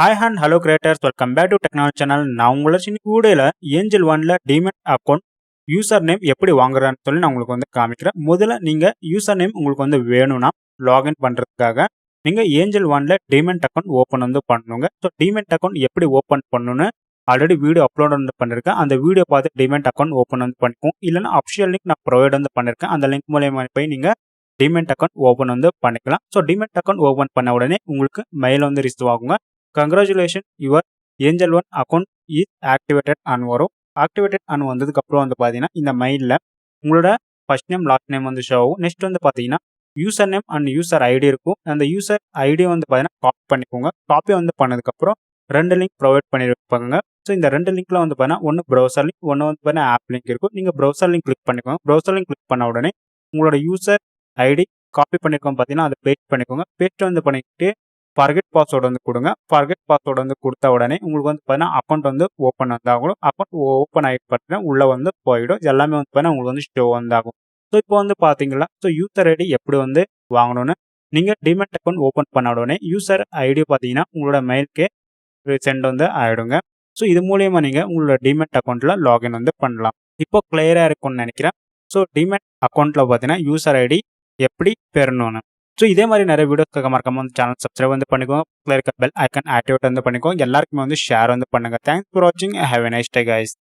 Hi and hello creators, welcome back to Technology channel. நான் உங்களை இன்னைக்கு வீடியோல ஏஞ்சல் ஒன்ல டிமெட் அக்கௌண்ட் யூசர் நேம் எப்படி வாங்குறான்னு சொல்லி நான் உங்களுக்கு வந்து காமிக்கிறேன். முதல்ல நீங்க யூசர் நேம் உங்களுக்கு வந்து வேணும்னா லாகின் பண்றதுக்காக நீங்க ஏஞ்சல் ஒன்ல டிமெட் அக்கௌண்ட் ஓப்பன் வந்து பண்ணணுங்க. ஸோ டிமெட் அக்கௌண்ட் எப்படி ஓப்பன் பண்ணணும்னு ஆல்ரெடி வீடியோ அப்லோட் வந்து பண்ணிருக்கேன். அந்த வீடியோ பார்த்து டிமெட் அக்கௌண்ட் ஓப்பன் வந்து பண்ணிக்கும். இல்லைன்னா அஃபிஷியல் லிங்க் நான் ப்ரொவைட் வந்து பண்ணிருக்கேன். அந்த லிங்க் மூலயமா போய் நீங்க டிமெட் அக்கௌண்ட் ஓப்பன் வந்து பண்ணிக்கலாம். ஸோ டிமெட் அக்கௌண்ட் ஓப்பன் பண்ண உடனே உங்களுக்கு மெயில் வந்து ரிசீவ் ஆகுங்க. Congratulation your Angel One account is activated and வரும். ஆக்டிவேட்டட் அண்ட் வந்ததுக்கு அப்புறம் வந்து பார்த்தீங்கன்னா இந்த மெயிலில் உங்களோட ஃபர்ஸ்ட் நேம் லாஸ்ட் நேம் வந்து ஷோ ஆகும். நெக்ஸ்ட் வந்து பார்த்தீங்கன்னா user name and user ID இருக்கும். அந்த யூசர் ஐடியை வந்து பார்த்தீங்கன்னா காப்பி பண்ணிக்கோங்க. காப்பி வந்து பண்ணதுக்கப்புறம் 2 லிங்க் ப்ரொவைட் பண்ணியிருப்பாங்க. ஸோ இந்த 2 லிங்க்ல வந்து பார்த்தீங்கன்னா ஒன்று ப்ரௌசர் லிங்க், ஒன்று வந்து பார்த்தீங்கன்னா ஆப் லிங்க் இருக்கும். நீங்கள் ப்ரௌசர் லிங்க் கிளிக் பண்ணிக்கோங்க. ப்ரௌசர் லிங்க் கிளிக் பண்ண உடனே உங்களோட யூசர் ஐடி காப்பி பண்ணிக்கோங்க பார்த்தீங்கன்னா அதை பேஸ்ட் பண்ணிக்கோங்க. பேஸ்ட் வந்து பண்ணிக்கிட்டு ஃபர்கெட் பாஸ்வேர்டு வந்து கொடுங்க. ஃபர்கெட் பாஸ்வேர்டு வந்து கொடுத்த உடனே உங்களுக்கு வந்து பார்த்தீங்கன்னா அக்கௌண்ட் வந்து ஓப்பன் வந்து ஆகும். அக்கௌண்ட் ஓப்பன் ஆகிட்டு பார்த்தீங்கன்னா உள்ளே வந்து போயிடும். எல்லாமே வந்து பார்த்தீங்கன்னா உங்களுக்கு வந்து ஷோ வந்து ஆகும். ஸோ இப்போ வந்து பார்த்தீங்களா, ஸோ யூசர் ஐடி எப்படி வந்து வாங்கணும்னு நீங்கள் டிமெட் அக்கௌண்ட் ஓப்பன் பண்ண உடனே யூசர் ஐடி பார்த்தீங்கன்னா உங்களோட மெயிலுக்கே சென்ட் வந்து ஆகிடுங்க. ஸோ இது மூலியமாக நீங்கள் உங்களோட டிமெட் அக்கௌண்ட்டில் லாகின் வந்து பண்ணலாம். இப்போ கிளியராக இருக்கும்னு நினைக்கிறேன். ஸோ டிமெட் அக்கௌண்ட்டில் பார்த்தீங்கன்னா யூசர் ஐடி எப்படி பெறணும்னு. ஸோ இதே மாதிரி நிறைய வீடியோஸ்க்காக மறக்காம வந்து சேனல் சப்ஸ்கிரைப் வந்து பண்ணிக்கோங்க. பக்கத்தில் இருக்க பெல் ஐக்கன் ஆக்டிவேட் வந்து பண்ணிக்கோங்க. எல்லாருக்குமே வந்து ஷேர் வந்து பண்ணுங்க. தேங்க்ஸ் ஃபார் வாட்சிங். Have a nice day guys.